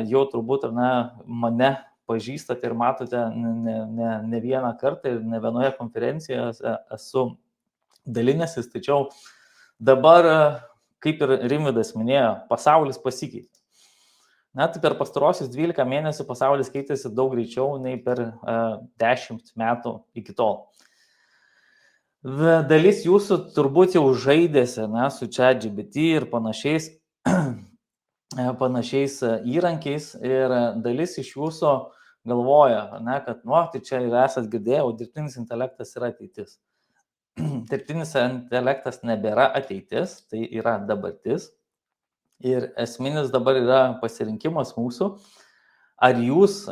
jau turbūt mane pažįstate ir matote ne vieną kartą ir ne vienoje konferencijoje esu dalinęsis, tačiau dabar, kaip ir Rimvydas minėjo, pasaulis pasikeitė. Tai per pastarosius 12 mėnesių pasaulis keitėsi daug greičiau nei per 10 metų iki tol. Dalis jūsų turbūt jau žaidėsi su ChatGPT ir panašiais įrankiais ir dalis iš jūsų galvoja, kad tai čia ir esat girdėję, dirbtinis intelektas yra ateitis. Dirbtinis intelektas nebėra ateitis, tai yra dabartis. Ir esminis dabar yra pasirinkimas mūsų, ar jūs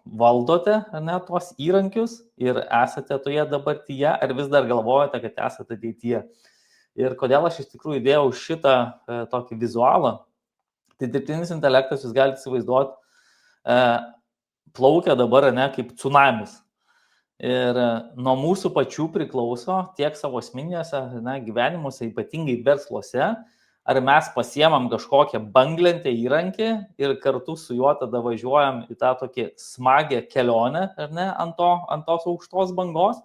valdote tuos įrankius ir esate toje dabartyje, ar vis dar galvojate, kad esate ateityje. Ir kodėl aš iš tikrųjų įdėjau šitą tokį vizualą, tai dirbtinis intelektas, jūs galite įsivaizduoti, plaukia dabar kaip tsunamis. Ir nuo mūsų pačių priklauso tiek savo asmeniniuose gyvenimuose, ypatingai versluose, ar mes pasiemam kažkokią banglentę įrankį ir kartu su juo tada važiuojam į tą tokį smagę kelionę, ant tos aukštos bangos,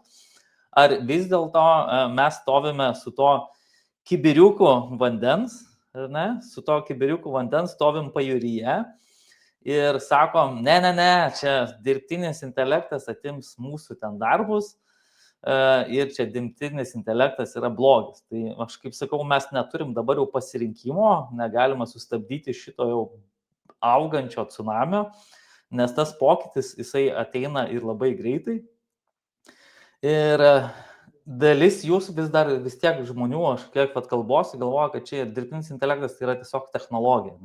ar vis dėlto mes stovime su to kibiriuku vandens, su to kibiriuku vandens stovim pajūryje ir sakom, ne, čia dirbtinis intelektas atims mūsų ten darbus, ir čia dirbtinis intelektas yra blogis. Tai aš kaip sakau, mes neturim dabar jau pasirinkimo, negalima sustabdyti šito jau augančio tsunamio, nes tas pokytis jisai ateina ir labai greitai. Ir dalis jūsų vis tiek žmonių, aš kiek kalbosiu, galvoja, kad čia dirbtinis intelektas tai yra tiesiog technologija.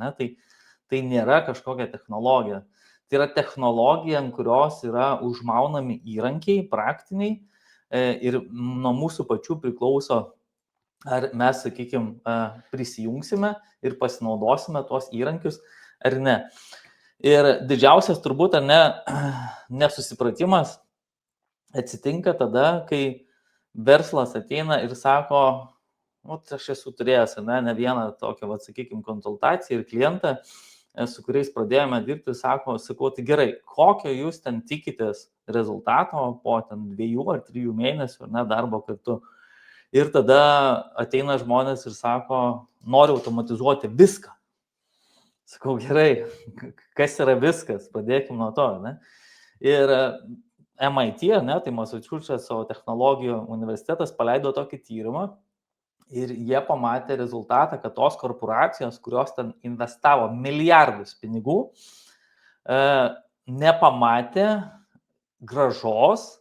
Tai nėra kažkokia technologija. Tai yra technologija, ant kurios yra užmaunami įrankiai, praktiniai, ir nuo mūsų pačių priklauso, ar mes, sakykime, prisijungsime ir pasinaudosime tuos įrankius ar ne. Ir didžiausias turbūt nesusipratimas atsitinka tada, kai verslas ateina ir sako, aš esu turėjęs ne vieną tokią, sakykime, konsultaciją ir klientą, su kuriais pradėjome dirbti, sakau, tai gerai, kokio jūs ten tikitės rezultato po 2 ar 3 mėnesių darbo kartu. Ir tada ateina žmonės ir sako, noriu automatizuoti viską. Sakau, gerai, kas yra viskas, pradėkime nuo to. Ir MIT, tai Massachusetts technologijų universitetas paleido tokį tyrimą, ir jie pamatė rezultatą, kad tos korporacijos, kurios ten investavo milijardus pinigų, nepamatė gražos,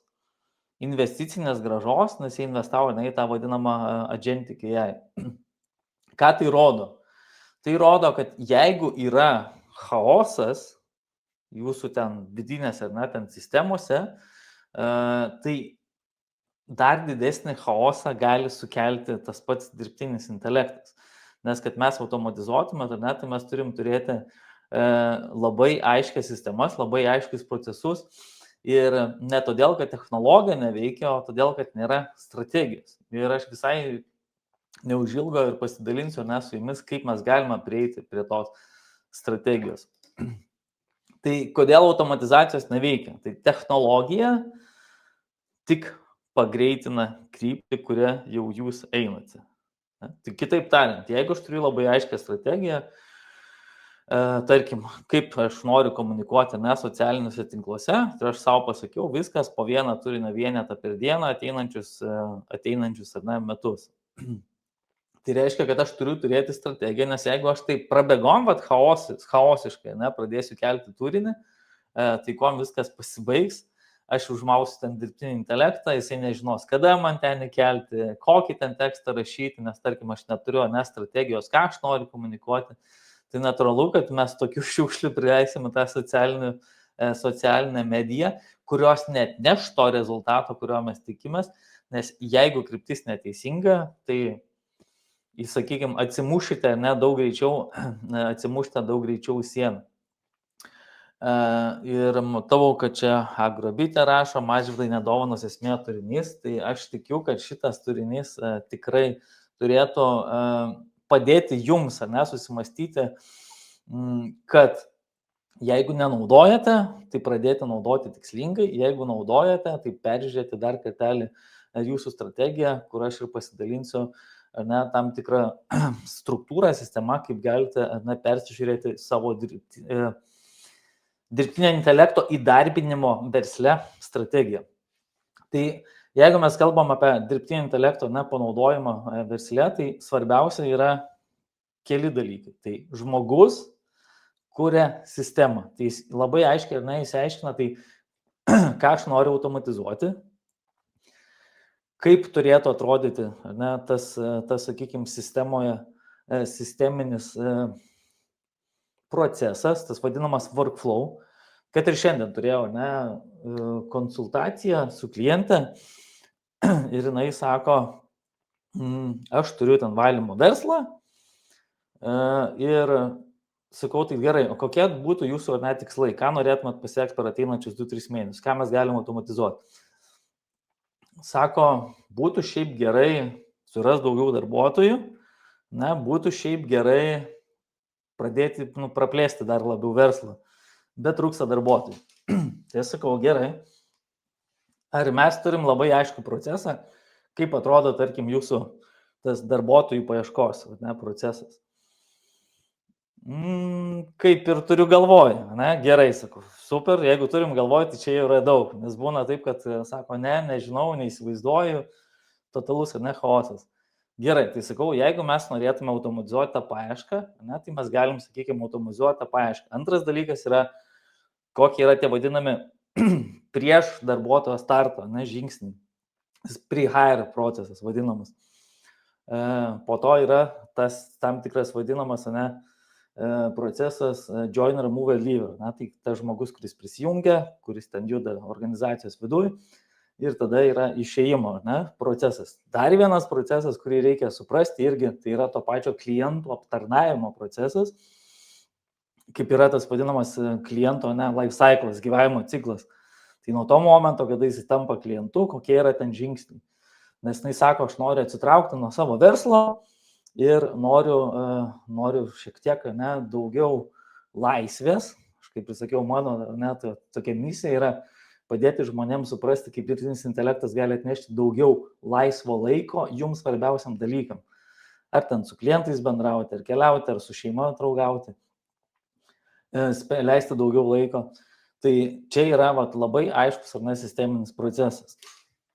investicinės gražos, nes jie investavo į tą vadinamą agentic AI. Ką tai rodo? Tai rodo, kad jeigu yra chaosas jūsų ten vidinėse ten sistemose, tai dar didesnį chaosą gali sukelti tas pats dirbtinis intelektas. Nes kad mes automatizuotume, tai mes turim turėti labai aiškias sistemas, labai aiškius procesus. Ir ne todėl, kad technologija neveikia, o todėl, kad nėra strategijos. Ir aš visai neužilgo ir pasidalinsiu su jumis, kaip mes galime prieiti prie tos strategijos. Tai kodėl automatizacijos neveikia? Tai technologija tik pagreitina kryptį, kurią jau jūs einate. Tai kitaip tariant, jeigu aš turiu labai aiškę strategiją, tarkim, kaip aš noriu komunikuoti socialiniuose tinkluose, tai aš savo pasakiau, viskas po vieną turinio vienetą per dieną ateinančius metus. Tai reiškia, kad aš turiu turėti strategiją, nes jeigu aš tai prabėgom, chaosiškai, pradėsiu kelti turinį, tai kuom viskas pasibaigs, aš užmausiu ten dirbtinį intelektą, jisai nežinos, kada man ten įkelti, kokį ten tekstą rašyti, nes tarkim, aš neturiu strategijos, ką aš noriu komunikuoti. Tai natūralu, kad mes tokių šiukšlių prileisime tą socialinę mediją, kurios net neš to rezultato, kurio mes tikimės, nes jeigu kryptis neteisinga, tai, sakykime, atsimušite daug greičiau sieną. Ir matau, kad čia Agrobitė rašo, Mažvydai nedovanos esmė turinys, tai aš tikiu, kad šitas turinys tikrai turėtų padėti jums susimastyti, kad Jeigu nenaudojate, tai pradėti naudoti tikslingai, jeigu naudojate, tai peržiūrėti dar kartelį jūsų strategiją, kur aš ir pasidalinsiu tam tikrą struktūrą, sistemą, kaip galite persižiūrėti savo dirbtinio intelekto įdarbinimo versle strategiją. Tai jeigu mes kalbam apie dirbtinio intelekto panaudojimą versle, tai svarbiausia yra keli dalykai. Tai žmogus kuria sistemą. Tai jis labai aiškiai įsiaiškina, tai ką aš noriu automatizuoti, kaip turėtų atrodyti tas sakykime, sisteminis procesas, tas vadinamas workflow, kad ir šiandien turėjau konsultaciją su kliente ir jinai sako, aš turiu ten valymo verslą ir sakau, tai gerai, o kokie būtų jūsų tikslai, ką norėtumėt pasiekti per ateinančius 2-3 mėnesius, ką mes galime automatizuoti. Sako, būtų šiaip gerai suras daugiau darbuotojų, būtų šiaip gerai pradėti praplėsti dar labiau verslą, bet trūksta darbuotojų. Tai sakau, gerai, ar mes turim labai aiškų procesą, kaip atrodo, tarkim, jūsų tas darbuotojų paieškos procesas. Kaip ir turiu galvoj, gerai, sakau, super, jeigu turim galvoj, tai čia jau yra daug, nes būna taip, kad sako, nežinau, neįsivaizduoju, totalus chaosas. Gerai, tai sakau, jeigu mes norėtume automatizuoti tą paiešką, tai mes galim, sakykime, automatizuoti tą paiešką. Antras dalykas yra, kokie yra tie vadinami prieš darbuotojo starto žingsniai, pre-hire procesas vadinamas. Po to yra tas tam tikras vadinamas, procesas join, remove, leave. Tai tas žmogus, kuris prisijungia, kuris ten juda organizacijos viduje ir tada yra išėjimo procesas. Dar vienas procesas, kurį reikia suprasti irgi, tai yra to pačio klientų aptarnavimo procesas, kaip yra tas vadinamas kliento life cyclas, gyvavimo ciklas. Tai nuo to momento, kada jis tampa klientu, kokie yra ten žingsniai. Nes jis sako, aš noriu atsitraukti nuo savo verslo, ir noriu šiek tiek daugiau laisvės. Aš kaip ir sakiau, mano tokia misija yra padėti žmonėms suprasti, kaip dirbtinis intelektas gali atnešti daugiau laisvo laiko jums svarbiausiam dalykam. Ar ten su klientais bendrauti, ar keliauti, ar su šeima draugauti, leisti daugiau laiko. Tai čia yra labai aiškus sisteminis procesas.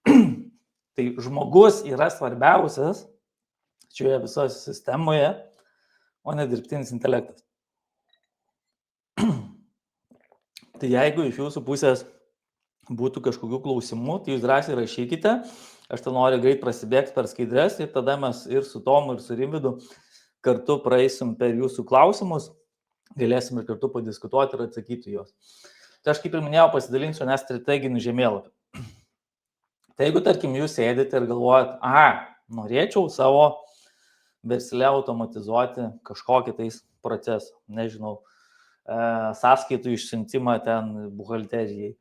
Tai žmogus yra svarbiausias šioje visoje sistemoje, o ne dirbtinis intelektas. Tai jeigu iš jūsų pusės būtų kažkokių klausimų, tai jūs drąsiai rašykite, aš tą noriu greit prasibėgti per skaidres ir tada mes ir su Tomu, ir su Rimvydu kartu praeisim per jūsų klausimus, galėsim ir kartu padiskutuoti ir atsakyti juos. Tai aš kaip ir minėjau, pasidalinsiu strateginių žemėlapių. Tai jeigu, tarkim, jūs sėdite ir galvojat, norėčiau savo versle automatizuoti kažkokį tais procesą, nežinau, sąskaitų išsiuntimą ten buhalterijai,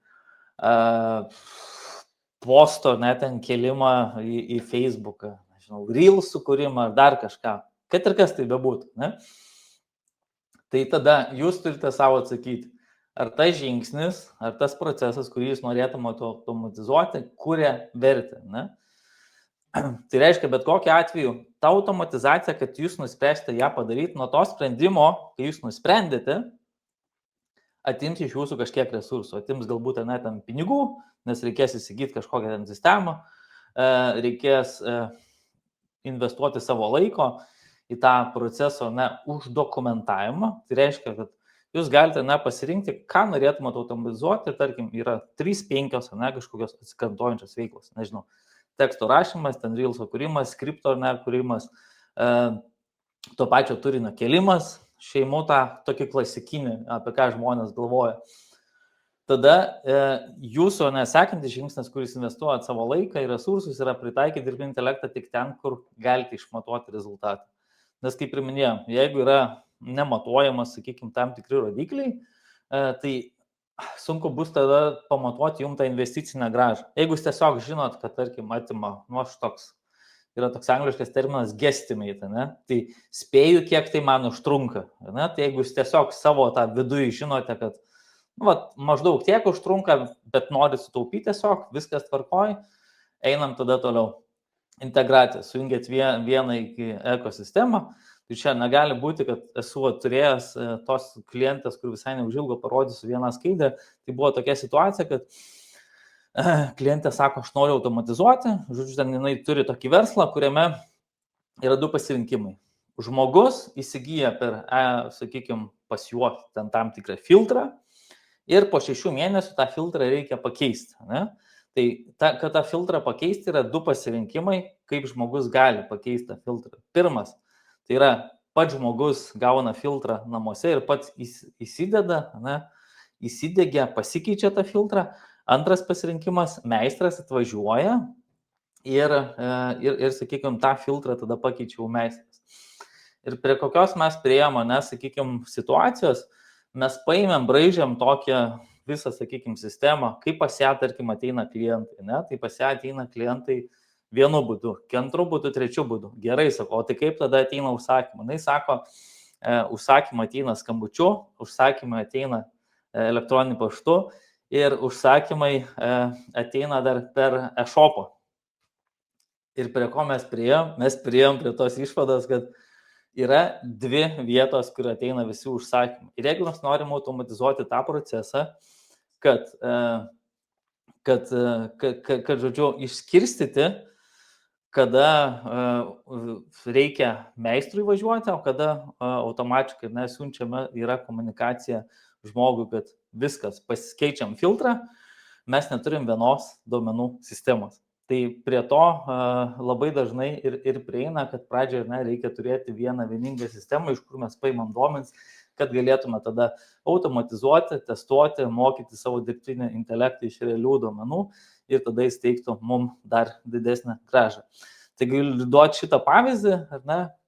posto ten kelimą į Facebooką, nežinau, Reels sukūrimą ar dar kažką, kad ir kas tai bebūtų, Tai tada jūs turite savo atsakyti, ar tas žingsnis, ar tas procesas, kurį jūs norėtume automatizuoti, kuria vertę, Tai reiškia, bet kokiu atveju, ta automatizacija, kad jūs nuspręsite ją padaryti, nuo to sprendimo, kai jūs nusprendėte, atims iš jūsų kažkiek resursų, atims galbūt tam pinigų, nes reikės įsigyti kažkokią ten sistemą, reikės investuoti savo laiko į tą proceso uždokumentavimą. Tai reiškia, kad jūs galite pasirinkti, ką norėtumėte automatizuoti, tarkim, yra 3-5 kažkokios atsikartojančios veiklos, nežinau. Teksto rašymas, ten Reelso kūrimas, skripto kūrimas, to pačio turinio kėlimas, šeimų tą tokį klasikinį, apie ką žmonės galvoja. Tada jūsų sekantis žingsnis, kuris investuojat savo laiką ir resursus, yra pritaikyti dirbtinį intelektą tik ten, kur galite išmatuoti rezultatą. Nes kaip ir minėjau, jeigu yra nematuojamas, sakykime, tam tikri rodikliai, tai sunku bus tada pamatuoti jums tą investicinę grąžą. Jeigu jūs tiesiog žinot, kad, tarkim, atima, aš toks yra toks angliškas terminas guesstimate, ne? Tai spėju, kiek tai man užtrunka. Ne? Tai jeigu jūs tiesiog savo tą viduje žinote, kad maždaug tiek užtrunka, bet nori sutaupyti tiesiog, viskas tvarkoj, einam tada toliau. Integracija, sujungėt vieną į ekosistemą. Tai čia negali būti, kad esu turėjęs tos klientės, kur visai neužilgo parodysiu vieną skaidrę. Tai buvo tokia situacija, kad klientė sako, aš noriu automatizuoti. Žodžiu, ten jinai turi tokį verslą, kuriame yra du pasirinkimai. Žmogus įsigyja per, sakykime, pas juos ten tam tikrą filtrą ir po 6 mėnesių tą filtrą reikia pakeisti. Ne? Tai kad tą filtrą pakeisti yra du pasirinkimai, kaip žmogus gali pakeisti tą filtrą. Pirmas, tai yra pats žmogus gauna filtrą namuose ir pats įsideda, ne, įsidegia, pasikeičia tą filtrą. Antras pasirinkimas, meistras atvažiuoja ir sakykime, tą filtrą tada pakeičiau meistras. Ir prie kokios mes priėjome, sakykime, situacijos, mes paėmėm, braižėm tokią visą, sakykime, sistemą, kaip pas ją, tarkim, ateina klientai. Ne? Tai pas ją ateina klientai vienu būdu, antru būdu, trečiu būdu. Gerai, sako, o tai kaip tada ateina užsakymai? Jis sako, užsakymai ateina skambučiu, užsakymai ateina elektroniniu paštu ir užsakymai ateina dar per e-shopą. Ir prie ko mes priėjom? Mes priėjom prie tos išvados, kad yra dvi vietos, kur ateina visi užsakymai. Ir jeigu mes norim automatizuoti tą procesą, kad žodžiu, išskirstyti, kada reikia meistrui važiuoti, o kada automatiškai siunčiame yra komunikacija žmogui, kad viskas, pasikeičiam filtrą, mes neturim vienos duomenų sistemos. Tai prie to labai dažnai ir prieina, kad pradžioje reikia turėti vieningą sistemą, iš kur mes paimam duomenis, kad galėtume tada automatizuoti, testuoti, mokyti savo dirbtinį intelektą iš realių duomenų ir tada jis teiktų mums dar didesnę grąžą. Tai galiu duoti šitą pavyzdį,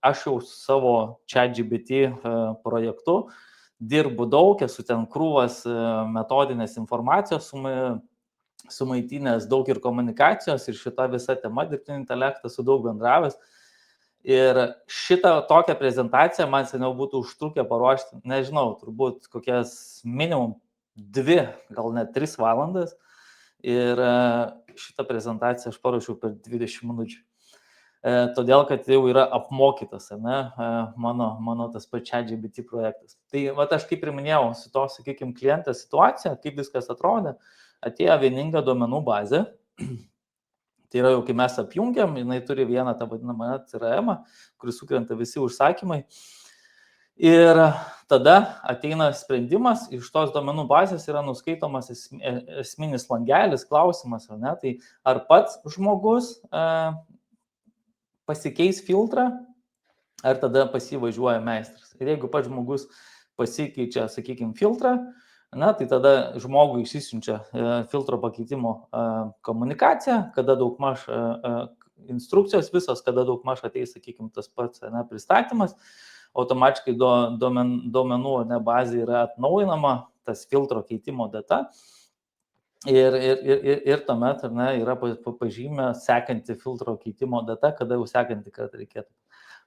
aš jau savo ChatGPT projektu dirbu daug, esu ten krūvas metodinės informacijos sumaitinęs, daug ir komunikacijos ir šita visa tema dirbtinį intelektą su daug bendravęs. Ir šitą tokią prezentaciją man seniau būtų užtrukę paruošti, nežinau, turbūt kokias minimum 2, gal net 3 valandas. Ir šitą prezentaciją aš paruošiau per 20 minučių. Todėl, kad jau yra apmokytas mano tas pats ChatGPT projektas. Tai aš kaip ir minėjau, su to, sakykime, kliento situacija, kaip viskas atrodė, atėjo vieninga duomenų bazė. Tai yra jau, kai mes apjungiam, jinai turi vieną tą vadinamą CRM, kuris sukrenta visi užsakymai. Ir tada ateina sprendimas, iš tos duomenų bazės yra nuskaitomas esminis langelis, klausimas, ne? Tai ar pats žmogus pasikeis filtrą, ar tada pasivažiuoja meistras. Ir jeigu pats žmogus pasikeičia, sakykime, filtrą, tai tada žmogui išsiunčia filtro pakeitimo komunikaciją, kada daugmaž instrukcijos visos, kada daugmaž ateis, sakykime, tas pats pristatymas, automatiškai duomenų bazė yra atnaujinama, tas filtro keitimo data ir tuomet yra pažymė sekanti filtro keitimo data, kada jau sekanti kartą reikėtų.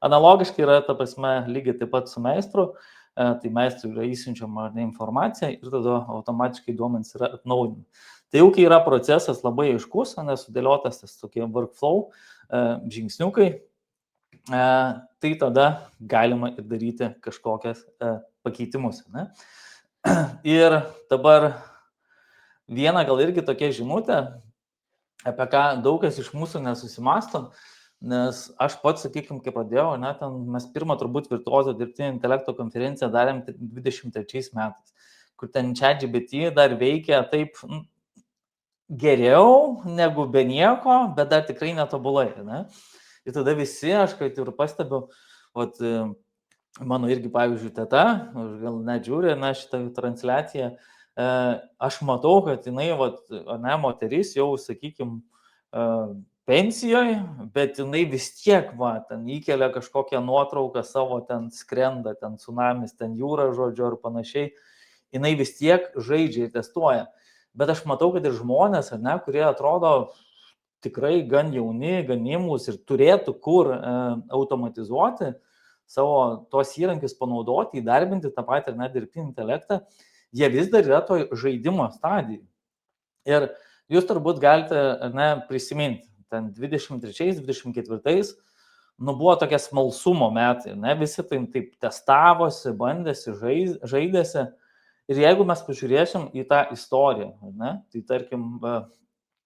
Analogiškai yra, ta prasme, lygiai taip pat su meistru. Tai meistrui yra įsiunčiama informacija ir tada automatiškai duomenys yra atnaujinami. Tai jau kai yra procesas labai aiškus, sudėliotas tas tokie workflow žingsniukai, tai tada galima ir daryti kažkokias pakeitimus. Ne? Ir dabar viena gal irgi tokia žinutė, apie ką daug kas iš mūsų nesusimastom. Nes aš pats, sakykime, kai pradėjau, ten mes pirmą turbūt virtuozo dirbtinio intelekto konferenciją darėm 23 metais, kur ten ChatGPT dar veikia taip geriau negu be nieko, bet dar tikrai netobulai. Ne? Ir tada visi, aš kaip ir pastebiu, mano irgi, pavyzdžiui, teta, gal net žiūri šitą transliaciją, aš matau, kad jinai, moteris jau, sakykime, pensijoje, bet jinai vis tiek, ten įkelia kažkokią nuotrauką savo, ten skrenda, ten tsunamis, ten jūra, žodžiu, ar panašiai, jinai vis tiek žaidžia ir testuoja. Bet aš matau, kad ir žmonės, kurie atrodo tikrai gan jauni, gan imlūs ir turėtų kur automatizuoti savo tos įrankius panaudoti, įdarbinti tą patį ir net dirbtinį intelektą, jie vis dar yra to žaidimo stadijai. Ir jūs turbūt galite prisiminti, ten 23-24, buvo tokie smalsumo metai, visi taip testavosi, bandėsi, žaidėsi. Ir jeigu mes pažiūrėsim į tą istoriją, tai tarkim,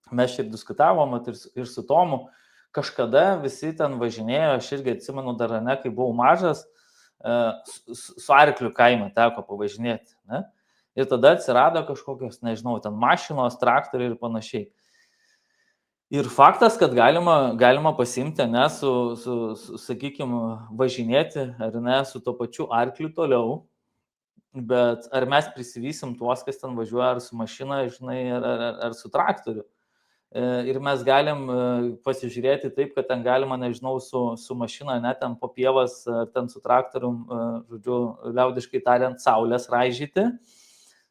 mes ir diskutavom ir su Tomu, kažkada visi ten važinėjo, aš irgi atsimenu dar, kai buvau mažas, su arkliu kaime teko pavažinėti. Ir tada atsirado kažkokios, nežinau, ten mašinos, traktoriai ir panašiai. Ir faktas, kad galima pasimti, sakykime, važinėti, su to pačiu arkliu toliau, bet ar mes prisivysim tuos, kas ten važiuoja, ar su mašina, ar su traktoriu. Ir mes galim pasižiūrėti taip, kad ten galima, nežinau, su mašina, ten po pievas, ar ten su traktorium, žodžiu, liaudiškai tariant, saulės raižyti.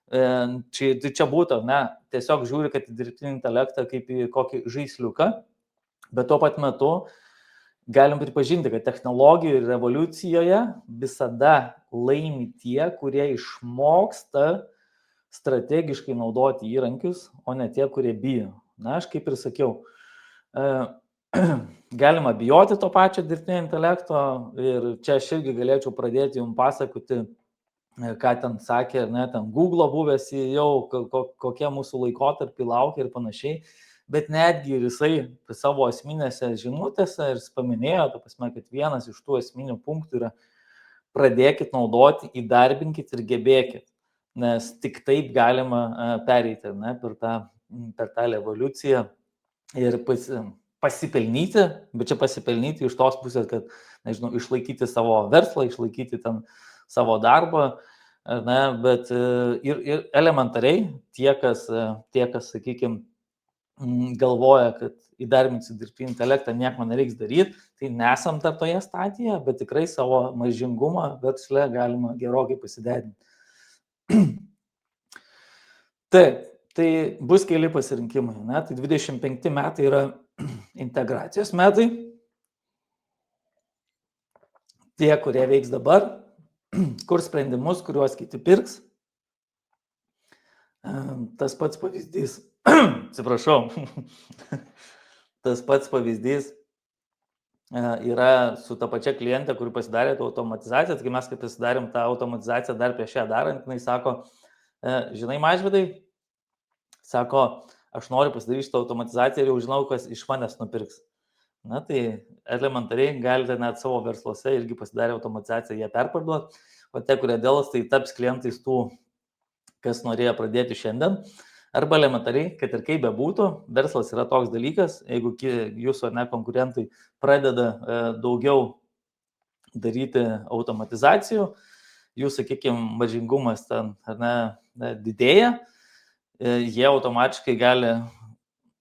Čia būtų, tiesiog žiūri, kad į dirbtinį intelektą kaip į kokį žaisliuką, bet tuo pat metu galim pripažinti, kad technologijų revoliucijoje visada laimi tie, kurie išmoksta strategiškai naudoti įrankius, o ne tie, kurie bijo. Aš kaip ir sakiau, galima bijoti to pačio dirbtinio intelekto ir čia aš irgi galėčiau pradėti jums pasakoti, ką ten sakė, ten Google buvęs jau, kokie mūsų laikotarpiai laukia ir panašiai, bet netgi ir jisai savo esminėse žinutėse ir paminėjo, kad vienas iš tų esminių punktų yra pradėkit naudoti, įdarbinkit ir gebėkit, nes tik taip galima pereiti per tą evoliuciją ir pasipelnyti, bet čia pasipelnyti iš tos pusės, kad, nežinau, išlaikyti savo verslą, išlaikyti ten savo darbą, bet ir elementariai tie, kas, sakykime, galvoja, kad įdarbinti dirbtinį intelektą nieko nereiks daryti, tai nesam dar toje stadijoje, bet tikrai savo mažingumą versle galima gerokai pasiderinti. Taip, tai bus keli pasirinkimai, tai 25 metai yra integracijos metai, tie, kurie veiks dabar, kur sprendimus, kuriuos kiti pirks. Tas pats pavyzdys, atsiprašau, tas pats pavyzdys yra su ta pačia klientė, kuri pasidarė tą automatizaciją, kai mes kaip pasidarėm tą automatizaciją dar prieš ją darant, jinai sako, žinai, Mažvydai, sako, aš noriu pasidaryti šitą automatizaciją ir jau žinau, kas iš manęs nupirks. Tai elementariai galite net savo versluose irgi pasidarę automatizaciją ją perparduoti, o tie, kurie dėlas, tai taps klientais tų, kas norėjo pradėti šiandien. Arba elementariai, kad ir kaip bebūtų, verslas yra toks dalykas, jeigu jūsų konkurentai pradeda daugiau daryti automatizacijų, jų, sakykime, mažingumas ten didėja, jie automatiškai gali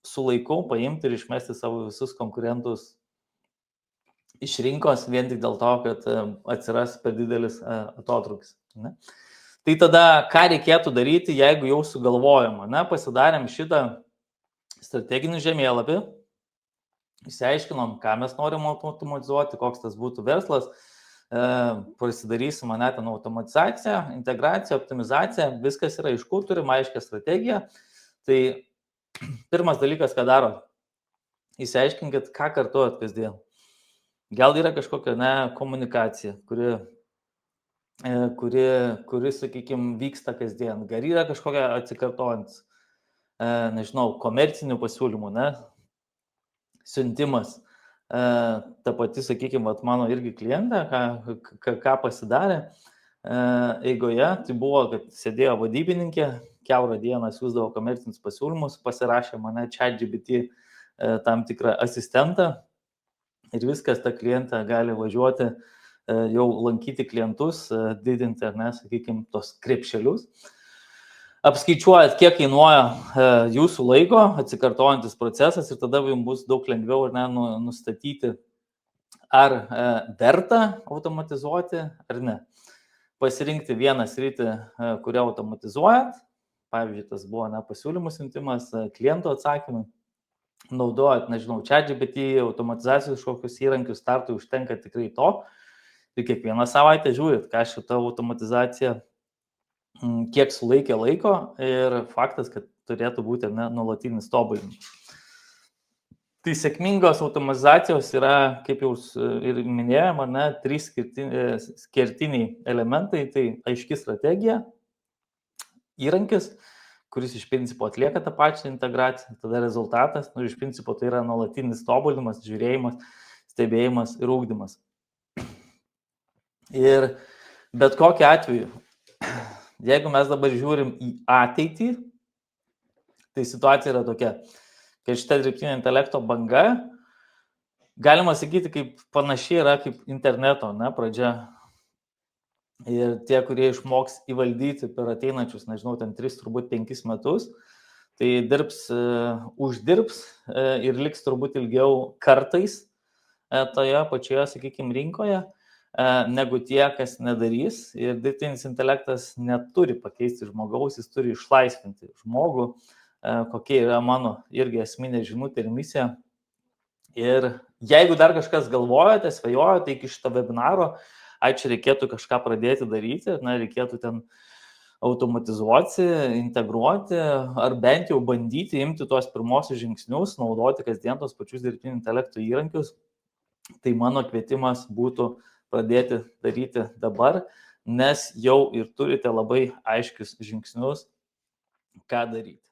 su laiku paimti ir išmesti savo visus konkurentus iš rinkos vien tik dėl to, kad atsiras per didelis atotrūkis. Tai tada, ką reikėtų daryti, jeigu jau sugalvojom, pasidarėm šitą strateginį žemėlapį, išsiaiškinom, ką mes norim automatizuoti, koks tas būtų verslas, pasidarysim ten automatizaciją, integraciją, optimizaciją, viskas yra aišku, turim aiškę strategiją. Tai pirmas dalykas, ką daro, išsiaiškinkit, ką kartuojat kasdien. Gal yra kažkokia komunikacija, kuri, sakykime, vyksta kasdien. Gal yra kažkokia atsikartojantis, nežinau, komercinių pasiūlymų, siuntimas. Ta pati, sakykime, mano irgi klientė, ką pasidarė eigoje, tai buvo, kad sėdėjo vadybininkė, kiaurą dieną siūsdavo komercinius pasiūlymus, pasirašė mane ChatGPT tam tikrą asistentą ir viskas, ta klientė gali važiuoti, jau lankyti klientus, didinti, sakykime, tos krepšelius. Apskaičiuojat, kiek kainuoja jūsų laiko, atsikartojantis procesas ir tada jums bus daug lengviau nustatyti, ar verta automatizuoti ar ne. Pasirinkti vieną sritį, kurią automatizuojat. Pavyzdžiui, tas buvo pasiūlymų siuntimas, klientų atsakymai. naudojat, nežinau, ChatGPT, automatizacijos kažkokius įrankius, startui užtenka tikrai to. Ir kiekvieną savaitę žiūrit, ką šita automatizacija, kiek sulaikė laiko ir faktas, kad turėtų būti nuolatinis tobulinimas. Tai sėkmingos automatizacijos yra, kaip jau ir minėjome, 3 kertiniai elementai. Tai aiški strategija, įrankis, kuris iš principo atlieka tą pačią integraciją, tada rezultatas, iš principo tai yra nuolatinis tobulinimas, žiūrėjimas, stebėjimas ir ugdymas. Ir bet kokiu atveju, jeigu mes dabar žiūrim į ateitį, tai situacija yra tokia, kad šita dirbtinio intelekto banga, galima sakyti, kaip panašiai yra kaip interneto pradžia. Ir tie, kurie išmoks įvaldyti per ateinančius, nežinau, 3, turbūt 5 metus, tai uždirbs ir liks turbūt ilgiau kartais toje pačioje, sakykime, rinkoje, negu tie, kas nedarys. Ir dirbtinis intelektas neturi pakeisti žmogaus, jis turi išlaisvinti žmogų, kokia yra mano irgi esminė žinutė ir misija. Ir jeigu dar kažkas galvojate, svajojate iki šito webinaro, čia reikėtų kažką pradėti daryti, reikėtų ten automatizuoti, integruoti, ar bent jau bandyti imti tuos pirmosius žingsnius, naudoti kasdien tos pačius dirbtinio intelekto įrankius, tai mano kvietimas būtų pradėti daryti dabar, nes jau ir turite labai aiškius žingsnius, ką daryti.